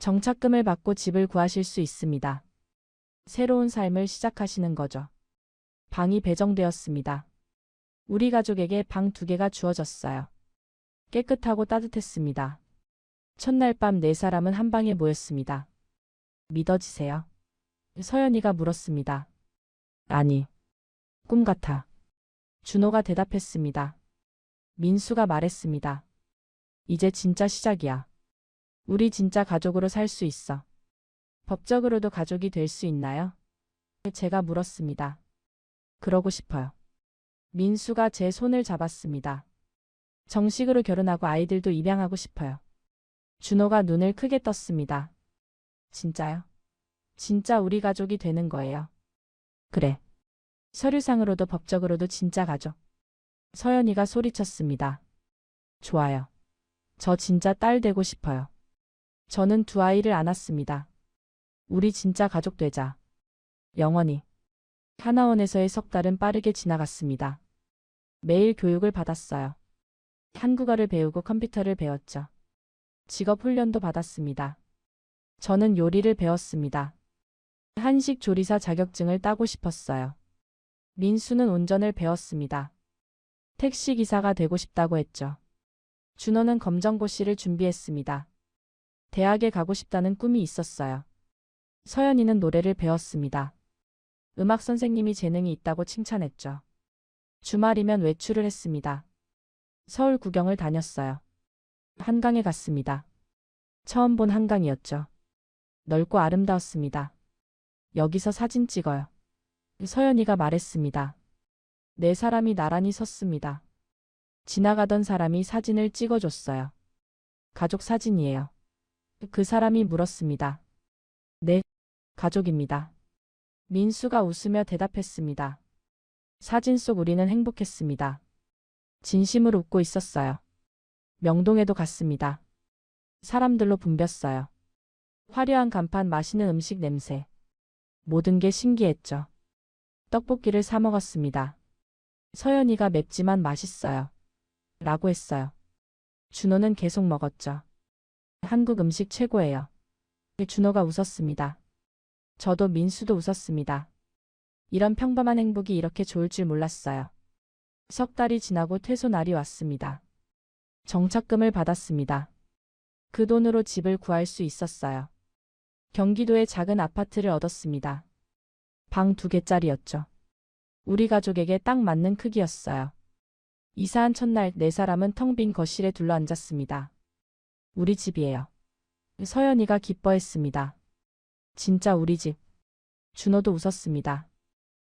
정착금을 받고 집을 구하실 수 있습니다. 새로운 삶을 시작하시는 거죠. 방이 배정되었습니다. 우리 가족에게 방 2개가 주어졌어요. 깨끗하고 따뜻했습니다. 첫날 밤 4사람은 한 방에 모였습니다. 믿어지세요? 서연이가 물었습니다. 아니, 꿈 같아. 준호가 대답했습니다. 민수가 말했습니다. 이제 진짜 시작이야. 우리 진짜 가족으로 살 수 있어. 법적으로도 가족이 될 수 있나요? 제가 물었습니다. 그러고 싶어요. 민수가 제 손을 잡았습니다. 정식으로 결혼하고 아이들도 입양하고 싶어요. 준호가 눈을 크게 떴습니다. 진짜요? 진짜 우리 가족이 되는 거예요. 그래. 서류상으로도 법적으로도 진짜 가족. 서연이가 소리쳤습니다. 좋아요. 저 진짜 딸 되고 싶어요. 저는 2아이를 안았습니다. 우리 진짜 가족 되자. 영원히. 하나원에서의 석 달은 빠르게 지나갔습니다. 매일 교육을 받았어요. 한국어를 배우고 컴퓨터를 배웠죠. 직업 훈련도 받았습니다. 저는 요리를 배웠습니다. 한식 조리사 자격증을 따고 싶었어요. 민수는 운전을 배웠습니다. 택시기사가 되고 싶다고 했죠. 준호는 검정고시를 준비했습니다. 대학에 가고 싶다는 꿈이 있었어요. 서연이는 노래를 배웠습니다. 음악 선생님이 재능이 있다고 칭찬했죠. 주말이면 외출을 했습니다. 서울 구경을 다녔어요. 한강에 갔습니다. 처음 본 한강이었죠. 넓고 아름다웠습니다. 여기서 사진 찍어요. 서연이가 말했습니다. 4사람이 나란히 섰습니다. 지나가던 사람이 사진을 찍어줬어요. 가족 사진이에요. 그 사람이 물었습니다. 네, 가족입니다. 민수가 웃으며 대답했습니다. 사진 속 우리는 행복했습니다. 진심으로 웃고 있었어요. 명동에도 갔습니다. 사람들로 붐볐어요. 화려한 간판, 맛있는 음식 냄새. 모든 게 신기했죠. 떡볶이를 사 먹었습니다. 서연이가 맵지만 맛있어요. 라고 했어요. 준호는 계속 먹었죠. 한국 음식 최고예요. 준호가 웃었습니다. 저도 민수도 웃었습니다. 이런 평범한 행복이 이렇게 좋을 줄 몰랐어요. 석 달이 지나고 퇴소 날이 왔습니다. 정착금을 받았습니다. 그 돈으로 집을 구할 수 있었어요. 경기도에 작은 아파트를 얻었습니다. 방 2개짜리였죠. 우리 가족에게 딱 맞는 크기였어요. 이사한 첫날 4사람은 텅 빈 거실에 둘러앉았습니다. 우리 집이에요. 서연이가 기뻐했습니다. 진짜 우리 집. 준호도 웃었습니다.